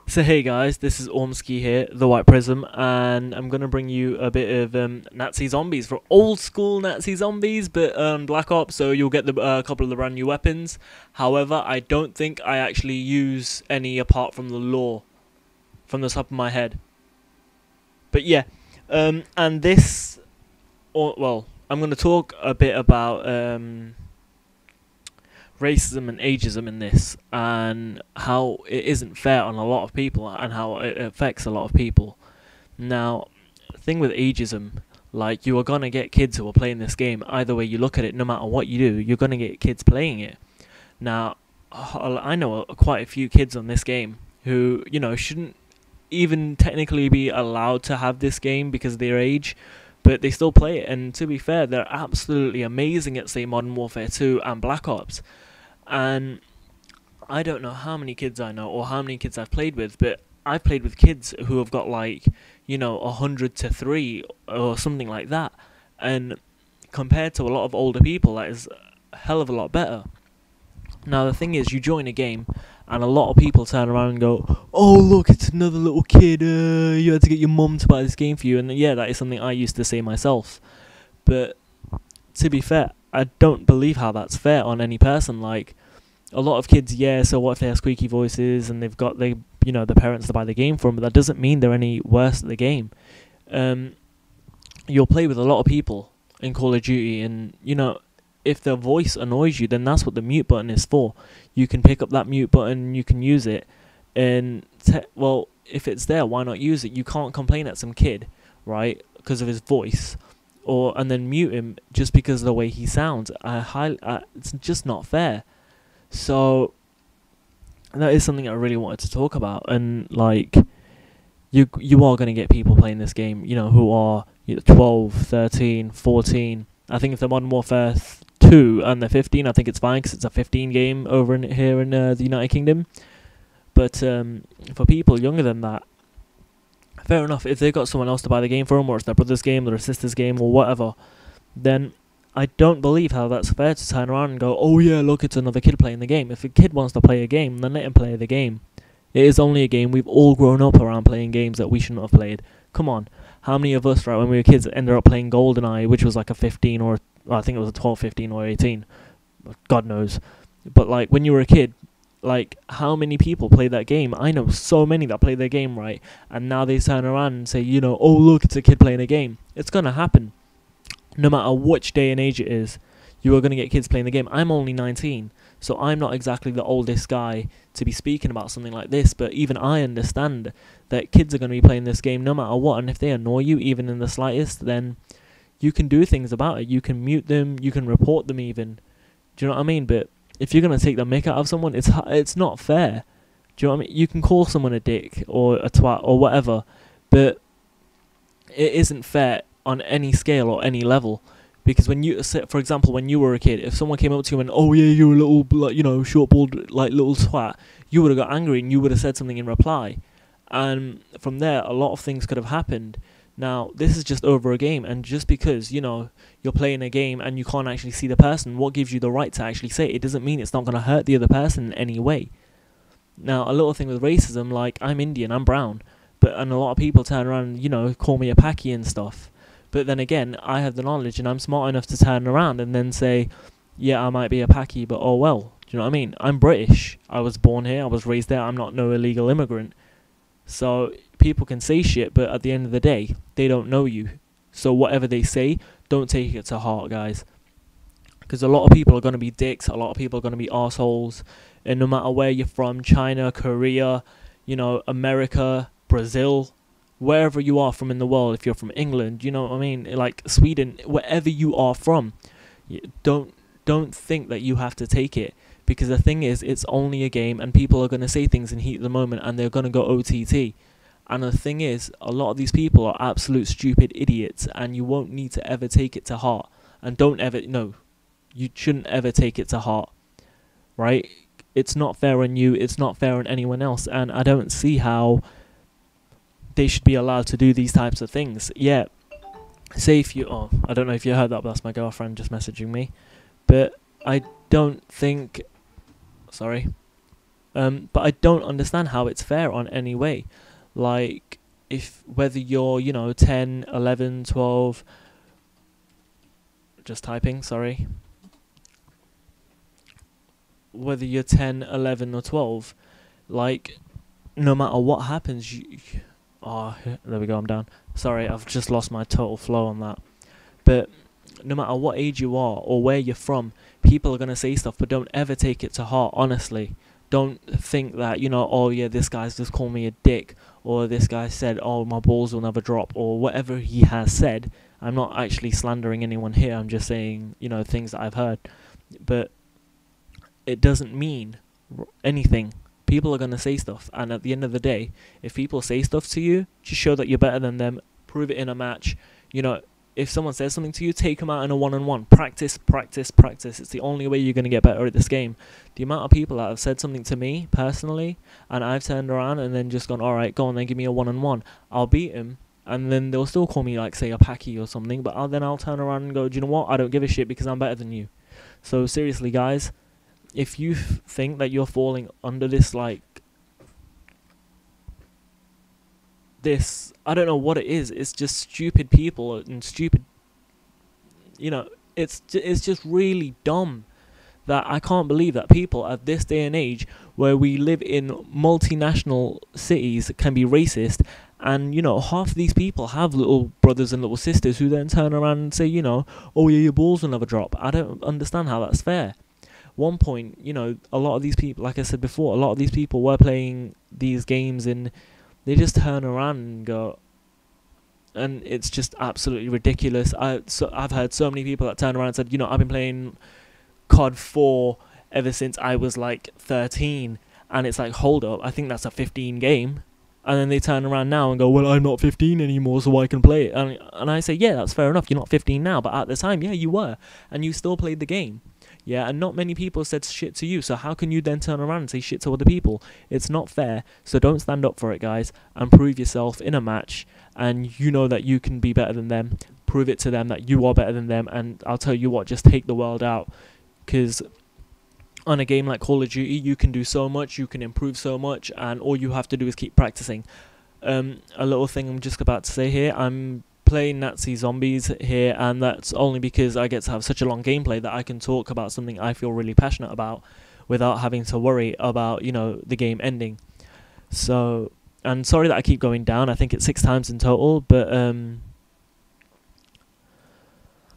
So hey guys, this is Aumski here, the White Prism, and I'm gonna bring you a bit of Nazi zombies for old school Nazi zombies, but Black Ops. So you'll get the couple of the brand new weapons. However, I don't think I actually use any apart from the lore, from the top of my head. But yeah, and this, or well, I'm gonna talk a bit about racism and ageism in this, and how it isn't fair on a lot of people, and how it affects a lot of people. Now, the thing with ageism, like, you are gonna get kids who are playing this game. Either way you look at it, no matter what you do, you're gonna get kids playing it. Now, I know quite a few kids on this game who, shouldn't even technically be allowed to have this game because of their age, but they still play it. And to be fair, they're absolutely amazing at, say, Modern Warfare 2 and Black Ops. And I don't know how many kids I know or how many kids I've played with, but I've played with kids who have got, like, 100 to 3 or something like that. And compared to a lot of older people, that is a hell of a lot better. Now, the thing is, you join a game, and a lot of people turn around and go, "Oh, look, it's another little kid. You had to get your mum to buy this game for you." And yeah, that is something I used to say myself. But to be fair, I don't believe how that's fair on any person. Like, a lot of kids, yeah, so what if they have squeaky voices and they've got the parents to buy the game for them, but that doesn't mean they're any worse at the game. You'll play with a lot of people in Call of Duty, and if their voice annoys you, then that's what the mute button is for. You can pick up that mute button, you can use it, and well, if it's there, why not use it? You can't complain at some kid, right, because of his voice, and then mute him just because of the way he sounds. It's just not fair. So that is something I really wanted to talk about. And like, you are going to get people playing this game, who are 12, 13, 14. I think if they're Modern Warfare 2 and they're 15, I think it's fine because it's a 15 game over here in the United Kingdom. But for people younger than that, fair enough. If they've got someone else to buy the game for them, or it's their brother's game or their sister's game or whatever, then I don't believe how that's fair to turn around and go, "Oh yeah, look, it's another kid playing the game." If a kid wants to play a game, then let him play the game. It is only a game. We've all grown up around playing games that we shouldn't have played. Come on. How many of us, right, when we were kids, ended up playing GoldenEye, which was like a 15 or, I think it was a 12, 15 or 18. God knows. But like, when you were a kid, like, how many people played that game? I know so many that play their game, right, and now they turn around and say, "Oh look, it's a kid playing a game." It's gonna happen. No matter which day and age it is, you are going to get kids playing the game. I'm only 19, so I'm not exactly the oldest guy to be speaking about something like this, but even I understand that kids are going to be playing this game no matter what, and if they annoy you, even in the slightest, then you can do things about it. You can mute them, you can report them even. Do you know what I mean? But if you're going to take the mick out of someone, it's not fair. Do you know what I mean? You can call someone a dick or a twat or whatever, but it isn't fair on any scale or any level. Because for example, when you were a kid, if someone came up to you and, "Oh yeah, you're a little, like, short bald, like, little twat," you would have got angry and you would have said something in reply, and from there a lot of things could have happened. Now, this is just over a game, and just because you're playing a game and you can't actually see the person, what gives you the right to actually say it? It doesn't mean it's not going to hurt the other person in any way. Now, a little thing with racism, like, I'm Indian, I'm brown, and a lot of people turn around and call me a Paki and stuff. But then again, I have the knowledge and I'm smart enough to turn around and then say, "Yeah, I might be a Paki, but oh well." Do you know what I mean? I'm British. I was born here. I was raised there. I'm not no illegal immigrant. So people can say shit, but at the end of the day, they don't know you. So whatever they say, don't take it to heart, guys. Because a lot of people are going to be dicks. A lot of people are going to be assholes. And no matter where you're from, China, Korea, America, Brazil, wherever you are from in the world, if you're from England, you know what I mean, like Sweden, wherever you are from, don't think that you have to take it, because the thing is, it's only a game, and people are going to say things in heat of the moment, and they're going to go OTT. And the thing is, a lot of these people are absolute stupid idiots, and you won't need to ever take it to heart. And you shouldn't ever take it to heart, right? It's not fair on you, it's not fair on anyone else, and I don't see how they should be allowed to do these types of things. Yeah, say if you... Oh, I don't know if you heard that, but that's my girlfriend just messaging me. But I don't think... Sorry. But I don't understand how it's fair on any way. Like, if whether you're, 10, 11, 12, just typing, sorry. Whether you're 10, 11, or 12, like, no matter what happens, oh, there we go, I'm down. Sorry, I've just lost my total flow on that. But no matter what age you are or where you're from, people are going to say stuff, but don't ever take it to heart, honestly. Don't think that, oh yeah, this guy's just called me a dick, or this guy said, oh, my balls will never drop, or whatever he has said. I'm not actually slandering anyone here, I'm just saying, things that I've heard. But it doesn't mean anything. People are going to say stuff, and at the end of the day, if people say stuff to you, just show that you're better than them, prove it in a match. If someone says something to you, take them out in a one-on-one. Practice, practice, practice. It's the only way you're going to get better at this game. The amount of people that have said something to me, personally, and I've turned around and then just gone, alright, go on then, give me a one-on-one. I'll beat him, and then they'll still call me, like, say, a packy or something, but then I'll turn around and go, do you know what? I don't give a shit because I'm better than you. So, seriously, guys, if you think that you're falling under this, like, this, I don't know what it is. It's just stupid people and stupid, it's just really dumb that I can't believe that people at this day and age, where we live in multinational cities, can be racist. And half of these people have little brothers and little sisters who then turn around and say, oh yeah, your balls will never drop. I don't understand how that's fair. One point, a lot of these people, like I said before, a lot of these people were playing these games and they just turn around and go, and it's just absolutely ridiculous. I've heard so many people that turn around and said, I've been playing COD 4 ever since I was like 13, and it's like, hold up, I think that's a 15 game. And then they turn around now and go, well, I'm not 15 anymore, so I can play it. And I say, yeah, that's fair enough, you're not 15 now, but at the time, yeah, you were, and you still played the game. Yeah, and not many people said shit to you, so how can you then turn around and say shit to other people? It's not fair, so don't stand up for it, guys, and prove yourself in a match, and you know that you can be better than them. Prove it to them that you are better than them, and I'll tell you what, just take the world out, because on a game like Call of Duty, you can do so much, you can improve so much, and all you have to do is keep practicing. A little thing I'm just about to say here, I'm playing Nazi zombies here, and that's only because I get to have such a long gameplay that I can talk about something I feel really passionate about without having to worry about, the game ending. So, and sorry that I keep going down, I think it's 6 times in total, but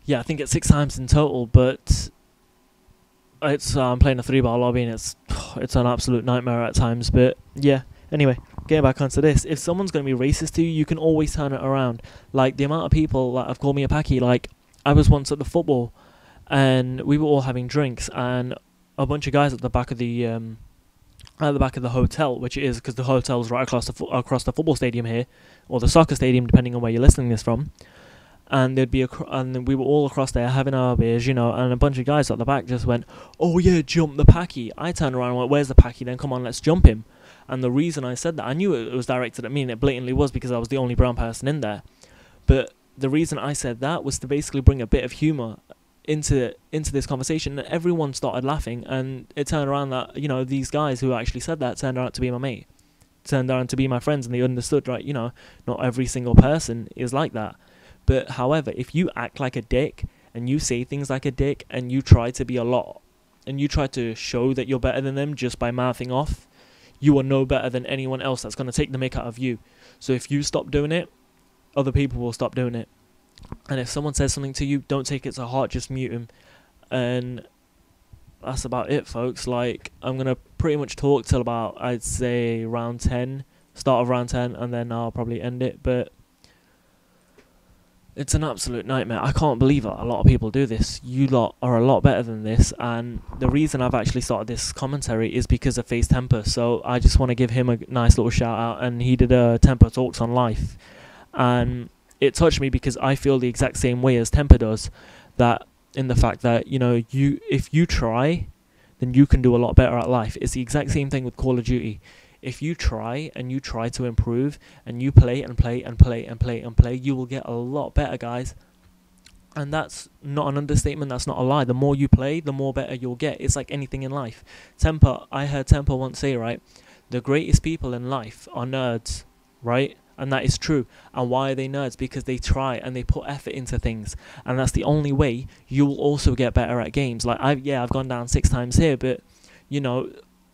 yeah, I think it's 6 times in total, but it's I'm playing a 3-bar lobby and it's an absolute nightmare at times. But yeah, anyway, getting back onto this, if someone's going to be racist to you, you can always turn it around. Like, the amount of people that have called me a packy, like, I was once at the football and we were all having drinks, and a bunch of guys at the back of the hotel, which it is because the hotel's right across the football stadium here, or the soccer stadium, depending on where you're listening this from. And there'd be and we were all across there having our beers, and a bunch of guys at the back just went, oh yeah, jump the packy. I turned around and went, where's the packy then? Come on, let's jump him. And the reason I said that, I knew it was directed at me, and it blatantly was, because I was the only brown person in there. But the reason I said that was to basically bring a bit of humour into this conversation, and everyone started laughing, and it turned around that, these guys who actually said that turned out to be my mate, turned out to be my friends, and they understood, right, not every single person is like that. But however, if you act like a dick and you say things like a dick and you try to be a lot and you try to show that you're better than them just by mouthing off, you are no better than anyone else that's going to take the mick out of you. So if you stop doing it, other people will stop doing it. And if someone says something to you, don't take it to heart, just mute them. And that's about it, folks. Like, I'm going to pretty much talk till about, I'd say, round 10, start of round 10, and then I'll probably end it. But it's an absolute nightmare. I can't believe that a lot of people do this. You lot are a lot better than this, and the reason I've actually started this commentary is because of Faze Temperrr. So I just want to give him a nice little shout out, and he did a Temperrr Talks on Life, and it touched me because I feel the exact same way as Temperrr does, that in the fact that, if you try, then you can do a lot better at life. It's the exact same thing with Call of Duty. If you try and you try to improve and you play and play and play and play and play, you will get a lot better, guys. And that's not an understatement, that's not a lie. The more you play, the more better you'll get. It's like anything in life. I heard Temperrr once say, right, the greatest people in life are nerds, right? And that is true. And why are they nerds? Because they try and they put effort into things. And that's the only way you will also get better at games. Like, I've gone down 6 times here, but, you know,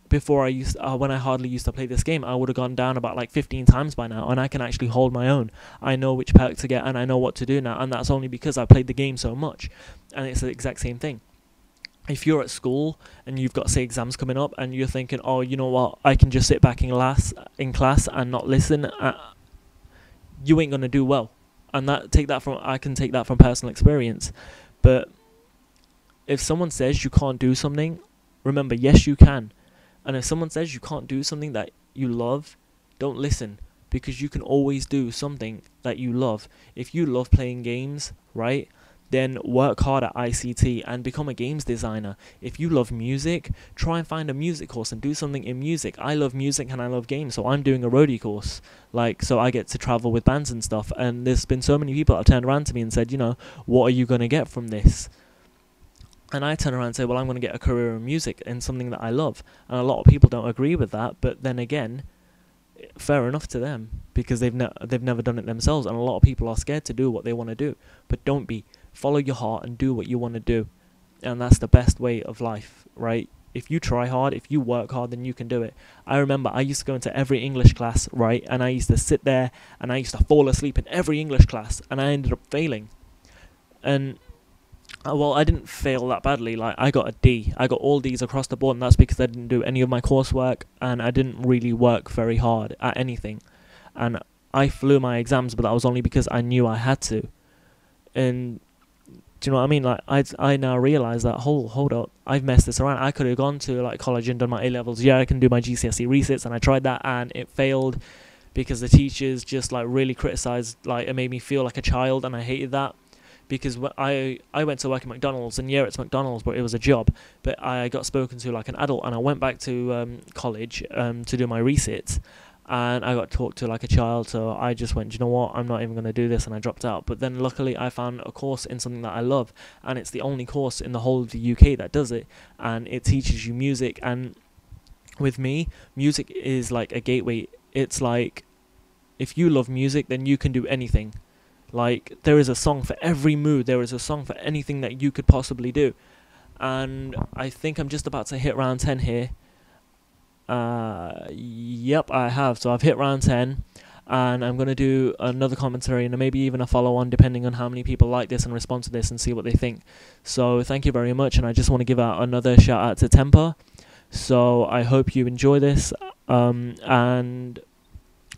before when I hardly used to play this game, I would have gone down about like 15 times by now, and I can actually hold my own. I know which perk to get, and I know what to do now, and that's only because I played the game so much. And it's the exact same thing. If you're at school and you've got, say, exams coming up, and you're thinking, oh, you know what, I can just sit back in class and not listen, you ain't gonna do well. And I can take that from personal experience. But if someone says you can't do something, remember, yes, you can. And if someone says you can't do something that you love, don't listen, because you can always do something that you love. If you love playing games, right, then work hard at ICT and become a games designer. If you love music, try and find a music course and do something in music. I love music and I love games, so I'm doing a roadie course. Like, so I get to travel with bands and stuff. And there's been so many people that have turned around to me and said, you know, what are you going to get from this? And I turn around and say, well, I'm going to get a career in music and something that I love. And a lot of people don't agree with that. But then again, fair enough to them, because they've never done it themselves. And a lot of people are scared to do what they want to do. But don't be. Follow your heart and do what you want to do. And that's the best way of life, right? If you try hard, if you work hard, then you can do it. I remember I used to go into every English class, right? And I used to sit there and I used to fall asleep in every English class. And I ended up failing. And well, I didn't fail that badly. Like, I got a D. I got all Ds across the board, and that's because I didn't do any of my coursework, and I didn't really work very hard at anything. And I flew my exams, but that was only because I knew I had to. And do you know what I mean? Like, I now realize that, hold up, I've messed this around. I could have gone to like college and done my A-levels. Yeah, I can do my GCSE resits, and I tried that, and it failed because the teachers just like really criticized. Like, it made me feel like a child, and I hated that. Because I went to work at McDonald's, and yeah, it's McDonald's, but it was a job. But I got spoken to like an adult, and I went back to college to do my resits, and I got talked to like a child. So I just went, you know what, I'm not even going to do this, and I dropped out. But then luckily I found a course in something that I love, and it's the only course in the whole of the UK that does it, and it teaches you music. And with me, music is like a gateway. It's like, if you love music, then you can do anything. Like, there is a song for every mood. There is a song for anything that you could possibly do. And I think I'm just about to hit round 10 here. Yep, I have. So I've hit round 10. And I'm going to do another commentary and maybe even a follow-on, depending on how many people like this and respond to this and see what they think. So thank you very much. And I just want to give out another shout-out to Temperrr. So I hope you enjoy this. And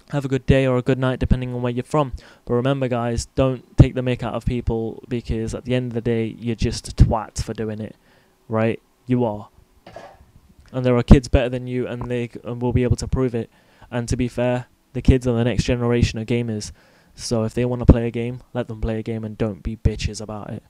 have a good day or a good night, depending on where you're from. But remember, guys, don't take the mick out of people, because at the end of the day, you're just a twat for doing it, right? You are. And there are kids better than you, and they will be able to prove it. And to be fair, the kids are the next generation of gamers. So if they want to play a game, let them play a game, and don't be bitches about it.